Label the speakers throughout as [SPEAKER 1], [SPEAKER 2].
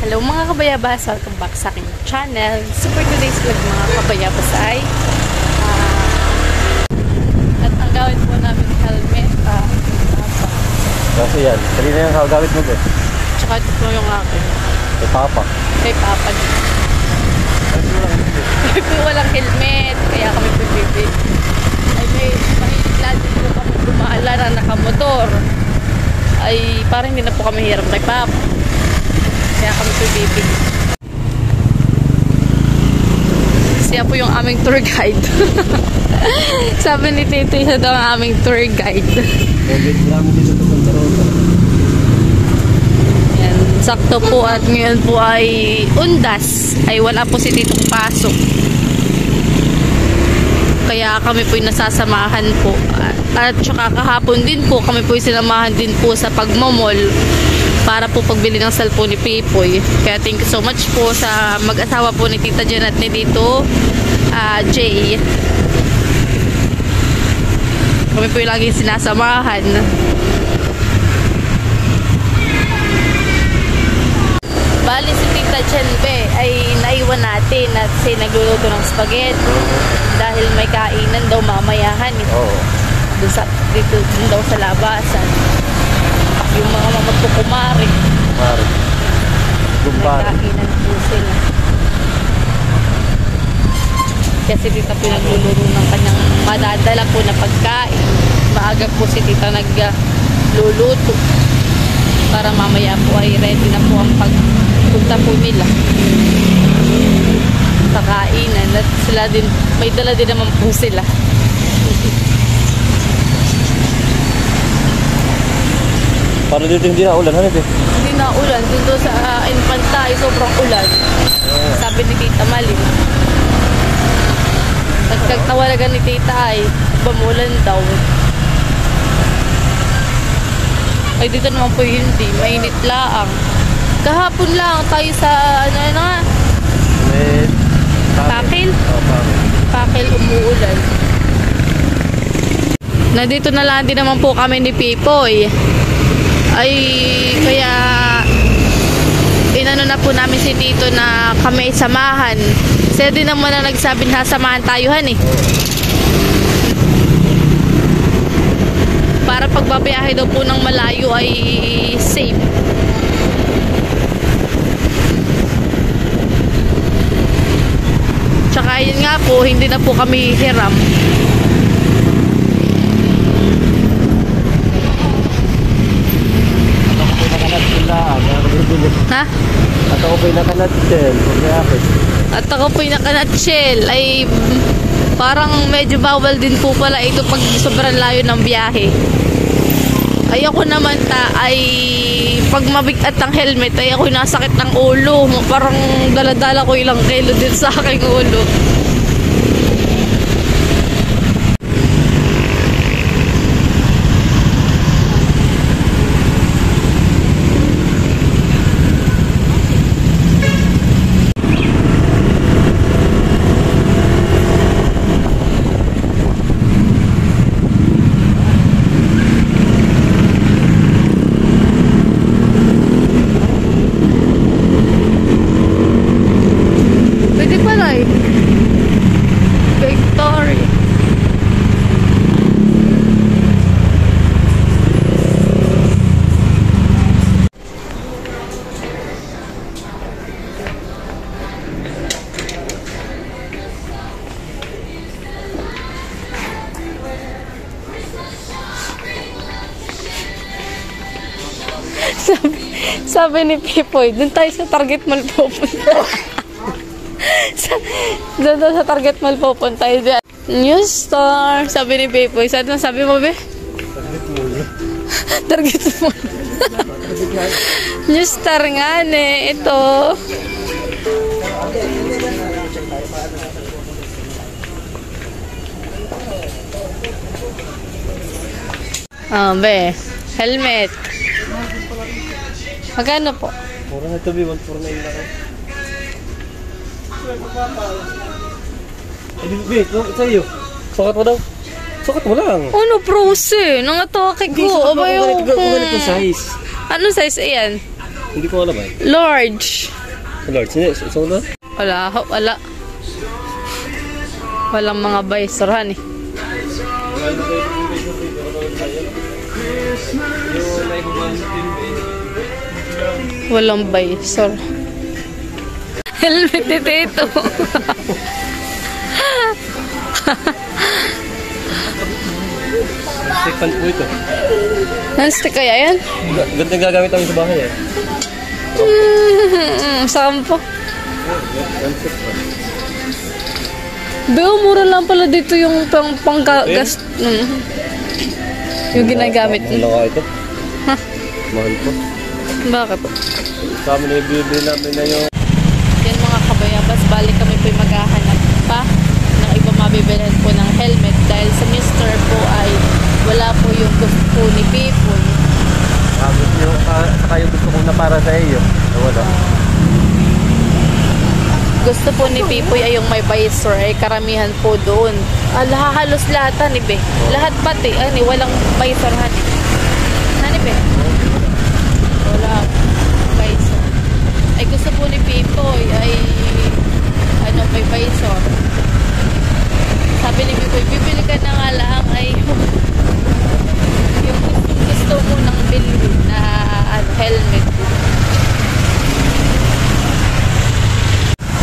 [SPEAKER 1] Hello mga kabayabas, welcome back sa aking channel. So for today's vlog mga kabayabas ay at ang gawin po namin helmet
[SPEAKER 2] kasi yan, kanina yung kagawit mo ba?
[SPEAKER 1] tsaka ito po yung akin
[SPEAKER 2] Kay Papa
[SPEAKER 1] kung walang helmet kaya kami pipipi ay may mahiliglan din po kami dumaala na nakamotor ay parang hindi na po kami hirap kay Papa kaya kami pipipi. Siya po yung aming tour guide. Sabi ni Tito, siya daw ang aming tour guide. Yan, sakto po at ngayon po ay undas. Ay wala po si Titong pasok. Kaya kami po yung nasasamahan po. At saka kahapon din po, kami po yung sinamahan din po sa pagmamall para po pagbili ng cellphone ni Pipoy. Kaya thank you so much po sa mag-asawa po ni Tita Jen at ni Tito Jay. Kami po yung laging sinasamahan. Bali si Tita Jen ay naiwan natin at si nagluluto ng spaghetti dahil may kainan daw mamayahan dito daw sa labasan. Yung mga magkukumari. May kainan po sila. Kasi tita pinagluluto ng kanyang madadala po na pagkain. Maaga po si tita nagluluto para mamaya po ay ready na po ang pagpunta po nila sa kainan. At sila din, may dala din naman po sila.
[SPEAKER 2] Paano dito hindi na ulan?
[SPEAKER 1] Hindi na ulan. Dito sa Infanta ay sobrang ulan. Sabi ni Tita Malin. Nagtagtawalagan ni Tita ay bamulan daw. Ay dito naman po hindi. Mainit lang. Kahapon lang tayo sa Pakil? Pakil umuulan. Nandito na lang din naman po kami ni Pipoy. Ay kaya inano na po namin si Tito na kami samahan. Siya din naman na nagsabi na samahan tayo para pagbabiyahe daw po ng malayo ay safe. Tsaka yun nga po, hindi na po kami hiram. Ha?
[SPEAKER 2] At ako po'y nakanatshell.
[SPEAKER 1] At ako po'y nakanatshell. Ay parang medyo bawal din po pala ito pag sobrang layo ng biyahe. Ay ako naman ay pag mabigat ang helmet ay ako nasakit ng ulo. Parang daladala ko ilang kilo din sa aking ulo. Sabi ni Pipoy, dun tayo sa Target Mall pupunta. Doon sa Target Mall pupunta tayo. New Star. Sabi ni Pipoy. Sabi mo, be?
[SPEAKER 2] Target Mall.
[SPEAKER 1] Target Mall. New Star nga, ito. Be. Helmet. Magkano po?
[SPEAKER 2] Mura na ito, 149 na ako. Wait, sa'yo. Sukat mo daw. Sukat mo lang.
[SPEAKER 1] Ano, prose? Nangatake ko.
[SPEAKER 2] Hindi, sukat mo kung ganito size.
[SPEAKER 1] Ano size? Ayan.
[SPEAKER 2] Hindi ko alam eh.
[SPEAKER 1] Large.
[SPEAKER 2] Lord, sino na?
[SPEAKER 1] Wala, wala. Walang mga baysaran eh. Walang baysar. Helmet ni Tito.
[SPEAKER 2] Stick fan po ito.
[SPEAKER 1] Non-stick kaya yan?
[SPEAKER 2] Ganda gagamit namin sa bahay eh.
[SPEAKER 1] Sampo. Beo, mura lang pala dito yung panggas. Yung ginagamit.
[SPEAKER 2] Wala ka ito?
[SPEAKER 1] Ha?
[SPEAKER 2] Mahal po.
[SPEAKER 1] Bakit?
[SPEAKER 2] Sa amin na ibibili namin na yung...
[SPEAKER 1] Yan mga kabayabas, balik kami po maghahanap pa ng iba mabibilhan po ng helmet dahil sa mister po ay wala po yung gusto po ni People.
[SPEAKER 2] Saka yung gusto kong na para sa iyo. Wala.
[SPEAKER 1] Gusto po ni Pipoy ay yung may visor ay karamihan po doon. Halos lahat ni Be. Lahat pati walang visor hani. Hani Be? Wala visor. Ay gusto po ni Pipoy ay may visor. Sabi ni Pipoy, bibili ka na nga lang ay yung gusto mo nang bilhin na helmet.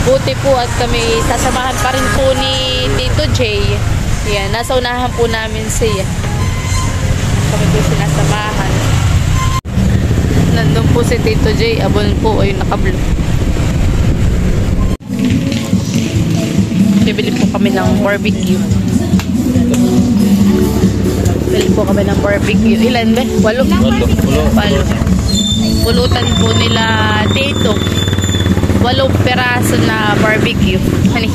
[SPEAKER 1] Buti po at kami sasamahan pa rin po ni Tito J. Yan, nasa unahan po namin siya. Kami po sinasamahan. Nandun po si Tito J. Abon po ay nakablo. Bibili po kami ng barbecue. Bibili po kami ng barbecue. Ilan ba? 8? 8. Pulutan po nila Tito. 8 peraso na barbecue. Hani?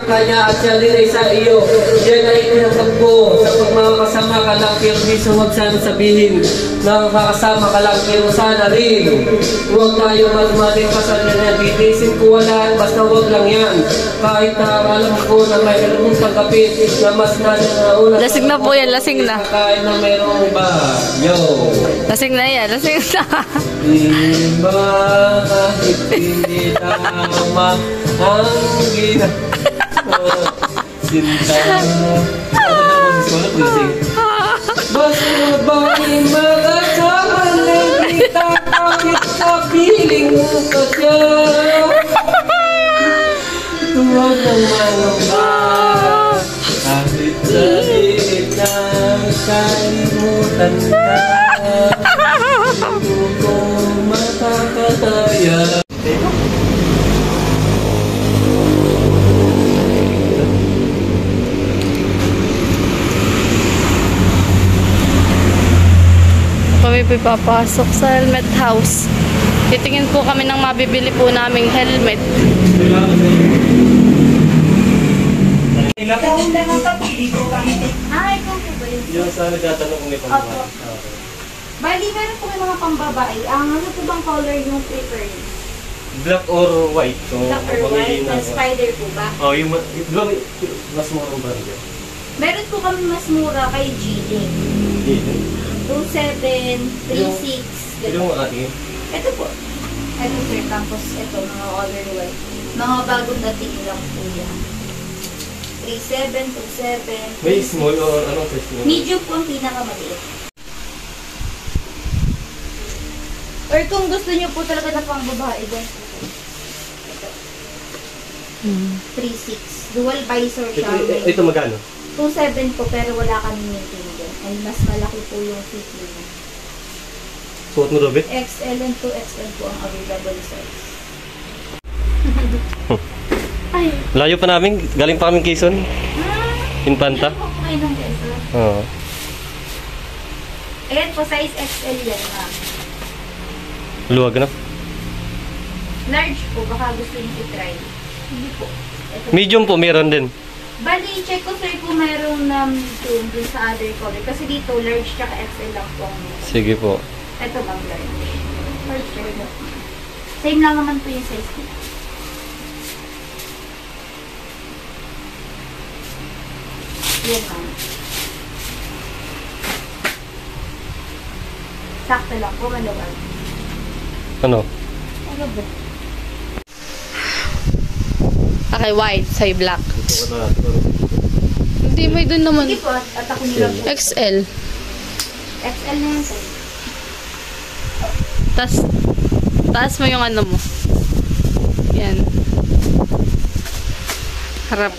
[SPEAKER 3] Kanya at siya rin ay sa iyo. Yan ay inatag ko. Sa pagmakakasama ka lang, pero di so huwag sana sabihin na makakasama ka lang, pero sana rin. Huwag tayo magmaling kasal na bitisin ko wala, basta huwag lang yan. Kahit na alam ko na may alamong pagkapit na mas nanauna.
[SPEAKER 1] Lasing na po yan, lasing na.
[SPEAKER 3] Kahit na mayroong bagyo.
[SPEAKER 1] Lasing na yan, lasing na.
[SPEAKER 3] Bakit hindi tama ang gina? Sinta. Basta bakit makasama ng kita kahit kapiling mo ka siya. Tuwag naman ang ba kahit sa liit na kalimutan ka. Hindi ko makakataya.
[SPEAKER 1] Kami po papasok sa helmet house. Titingin po kami ng mabibili po naming helmet.
[SPEAKER 4] Ay, kung po ba yun?
[SPEAKER 2] Yung sa nagtatanong kung may pambahay.
[SPEAKER 4] Bali, meron po yung mga pambabae. Ang ano po bang color yung prefer niyo?
[SPEAKER 2] Black or white. So,
[SPEAKER 4] Black or white? Na spider po ba?
[SPEAKER 2] Oh, yung mas murang ba rin?
[SPEAKER 4] Meron po kami mas mura kay G-Link. 27, 36.
[SPEAKER 2] Yung ating?
[SPEAKER 4] Ito po. Ito sir. Tapos ito, mga color white. Mga bagong dating lang po yan. 37, 27.
[SPEAKER 2] May small or anong size mo?
[SPEAKER 4] Medium po ang pinakamaliit. Or kung gusto niyo po talaga na pang babae, then ito. 3.6. Dual visor siya.
[SPEAKER 2] Ito magkano?
[SPEAKER 4] 2.7 po pero wala kami meeting din. Ay mas malaki po yung fit niya.
[SPEAKER 2] Suot mo, Robert?
[SPEAKER 4] XL and 2XL po ang available size. Ay.
[SPEAKER 2] Layo pa namin. Galing pa kami Quezon. Infanta.
[SPEAKER 4] Ay, nang beso.
[SPEAKER 2] Oo.
[SPEAKER 4] Ayan po, size XL yan ma'am.
[SPEAKER 2] Luwag na.
[SPEAKER 4] Large po, baka gusto niyo i-try. Hindi po. Ito.
[SPEAKER 2] Medium po, meron din.
[SPEAKER 4] Bali, check ko sir kung mayroong medium dun sa other color. Kasi dito, large tsaka XL lang po ang meron.
[SPEAKER 2] Sige po.
[SPEAKER 4] Ito ma'am, large. Large sir. Same lang naman po yung size nila. Yan ma'am. Sakto lang po, maluwag.
[SPEAKER 2] Ano?
[SPEAKER 4] Ano ba?
[SPEAKER 1] Okay, white. Sa'yo black.
[SPEAKER 2] Ito ka na.
[SPEAKER 1] Hindi, may dun naman.
[SPEAKER 4] Sige po, at ako nila po.
[SPEAKER 1] XL.
[SPEAKER 4] XL na yan, sir.
[SPEAKER 1] Taas mo yung ano mo. Yan. Harap.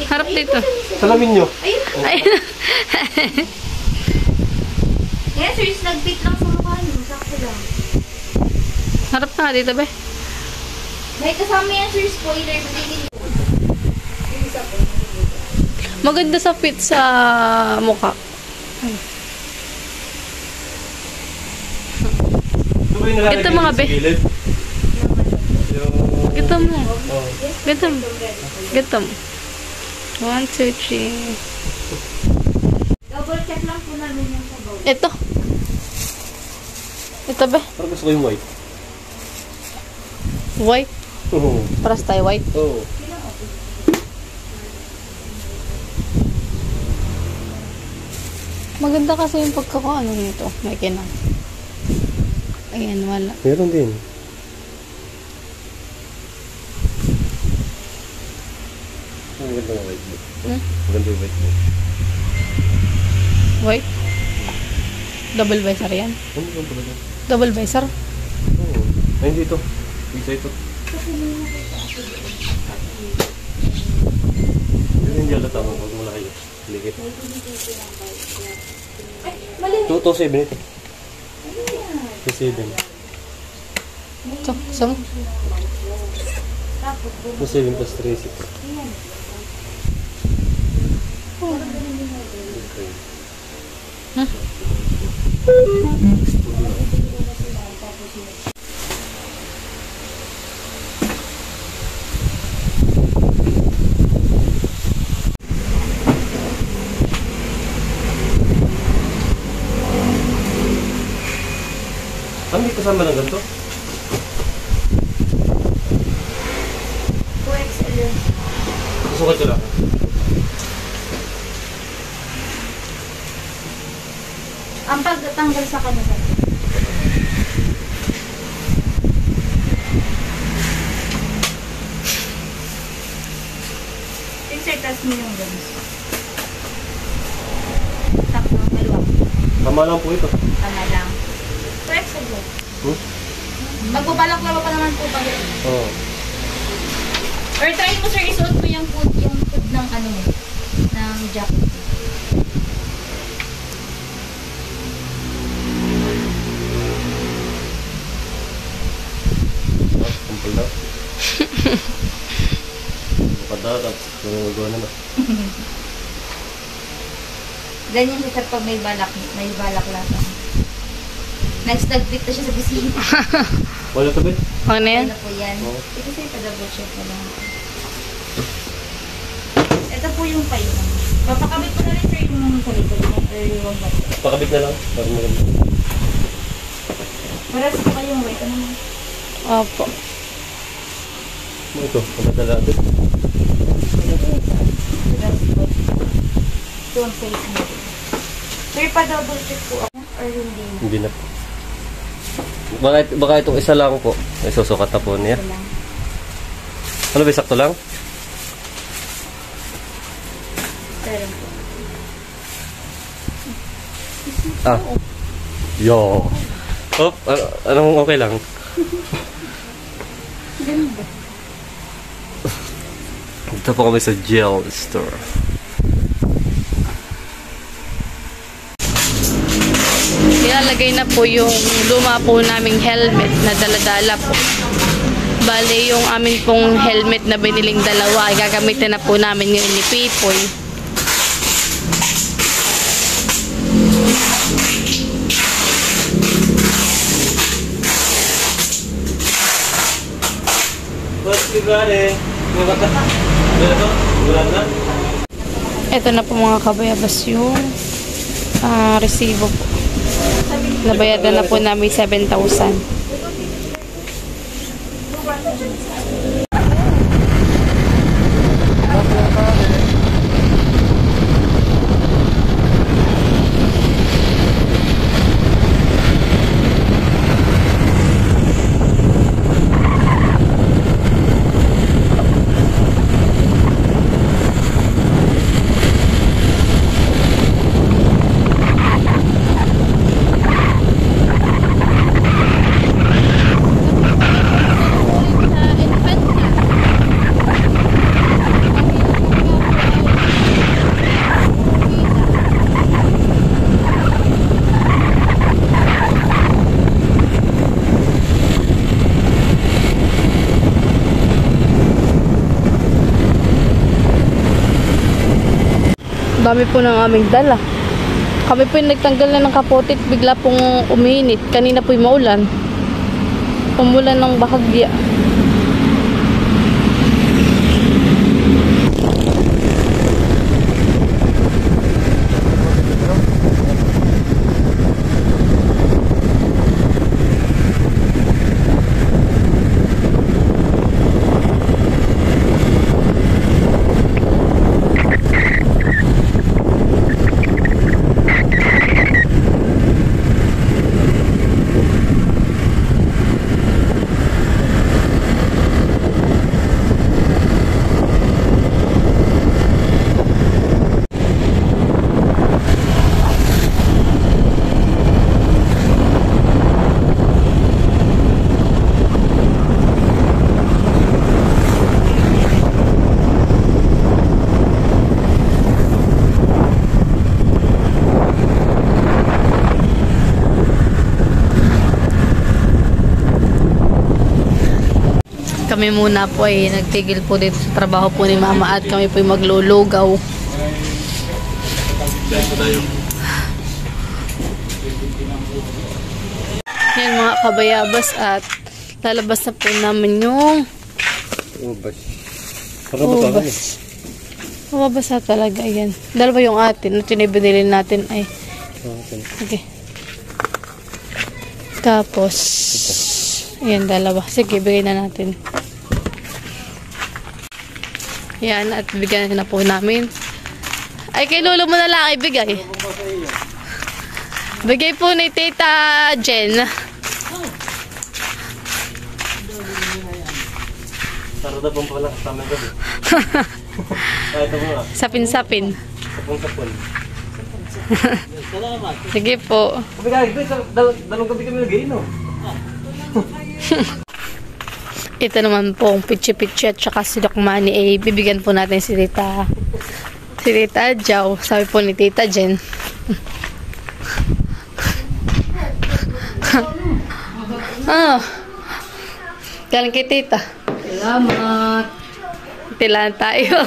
[SPEAKER 1] Harap dito.
[SPEAKER 2] Salamin nyo.
[SPEAKER 4] Ayun.
[SPEAKER 1] Ay.
[SPEAKER 4] Yes, sir, nag-fit lang sa mukha niyo. Sakto lang.
[SPEAKER 1] Harap na nga dito, be.
[SPEAKER 4] May kasama yan, sir, spoiler. Yung isa po.
[SPEAKER 1] Maganda sa fit sa mukha.
[SPEAKER 2] Ito ba yung nalalagay
[SPEAKER 1] Ito, mga
[SPEAKER 2] sa
[SPEAKER 1] be.
[SPEAKER 2] gilid? Yung...
[SPEAKER 1] Gito mo.
[SPEAKER 2] Oh.
[SPEAKER 1] Gito mo. Gito mo. 1, 2, 3.
[SPEAKER 4] Double check lang po namin yung sabaw.
[SPEAKER 1] Ito. Ito, be.
[SPEAKER 2] Parang gusto ko yung white.
[SPEAKER 1] White.
[SPEAKER 2] Oo.
[SPEAKER 1] Paras tayo white.
[SPEAKER 2] Oo.
[SPEAKER 1] Maganda kasi yung pagkakaano nito. May kinang. Ayan, wala.
[SPEAKER 2] Meron din. Ang ganda ng white book. Maganda yung white book.
[SPEAKER 1] White. Double visor yan.
[SPEAKER 2] Ano ba talaga?
[SPEAKER 1] Double visor.
[SPEAKER 2] Oo. Ay, hindi ito. Isa ito. Hindi halata mo. Huwag mo laki yun. Ligit.
[SPEAKER 4] Mali.
[SPEAKER 2] 227 ito. 227.
[SPEAKER 1] Ito. Saan?
[SPEAKER 2] 227 plus 36. Okay. Ano may kasama ng ganito?
[SPEAKER 4] 2XL yun.
[SPEAKER 2] Susukat ko lang.
[SPEAKER 4] Ang pagtatanggal sa kanya, sir. Insert as mo yung guns. Sakto, maluwag.
[SPEAKER 2] Tama lang po ito.
[SPEAKER 4] Tama lang. 2XL yun. Magbabalak na pa naman po pag
[SPEAKER 2] Oo.
[SPEAKER 4] or try mo, sir, isuot mo yung food ng ano mo, ng jacket.
[SPEAKER 2] Kumpul daw. Pada, tapos nangagawa na na.
[SPEAKER 4] Ganyan siya pag may balak lang. Next, nag-fit na siya sa bisita.
[SPEAKER 2] Wala ito ba?
[SPEAKER 1] Okay na yan?
[SPEAKER 4] Ano po yan?
[SPEAKER 2] Oo.
[SPEAKER 4] Ito sa'yo, pa-double check na lang. Ito po yung payo. Papakabit ko na rin, sir, yung kulit-kulit niya. Or yung bato.
[SPEAKER 2] Pakabit na lang. Para maganda.
[SPEAKER 4] Para sa kayong weight, ano naman?
[SPEAKER 1] Opo.
[SPEAKER 2] Ano ito? Pagkatala ito.
[SPEAKER 4] Ito ang face mo. Sir, pa-double check po ako. Or hindi.
[SPEAKER 2] Hindi na po. Baka itong isa lang po. Ay, susukat na po niya.
[SPEAKER 4] Ito lang.
[SPEAKER 2] Ano ba, sakto lang?
[SPEAKER 4] Pero po.
[SPEAKER 2] Ah. Yo. Oh, anong okay lang?
[SPEAKER 4] Ganda.
[SPEAKER 2] Dito po kami sa gel store.
[SPEAKER 1] Ilalagay na po yung luma po naming helmet na daladala po. Bale, yung amin pong helmet na biniling dalawa, ay gagamitin na po namin ngayon ni Pipoy. Ito na po mga kabayabas yung resibo po. Nabayadan na po namin 7,000. Dami po ng aming dala. Kami po yung nagtanggal na ng kapote at bigla pong uminit. Kanina po yung maulan. Umulan ng bahagya. Kami muna po ay nagtigil po dito sa trabaho po ni Mama at kami po ay maglulugaw. Yan mga kabayabas at lalabas na po namin yung ubas. Mababas na talaga yan. Dalawa yung atin. At yung ibinili natin ay okay. Tapos ayan, dalawa. Sige, bigay na natin. Yan, at bigyan na po namin. Ay, kay lolo mo na lang ibigay. Bigay po ni Tita Jen.
[SPEAKER 2] Sarada pong pala kasama ko. Ito mo.
[SPEAKER 1] Sapin-sapin.
[SPEAKER 2] Sapon-sapon.
[SPEAKER 1] Sige po.
[SPEAKER 2] Bigay, dalawang gabi kami lagay, no?
[SPEAKER 1] Ito naman pong pitchi-pitchi at saka si Doc Manny ay bibigyan po natin si Tita Jow. Sabi po ni Tita Jen. Galing kay Tita.
[SPEAKER 4] Salamat.
[SPEAKER 1] Tilaan tayo.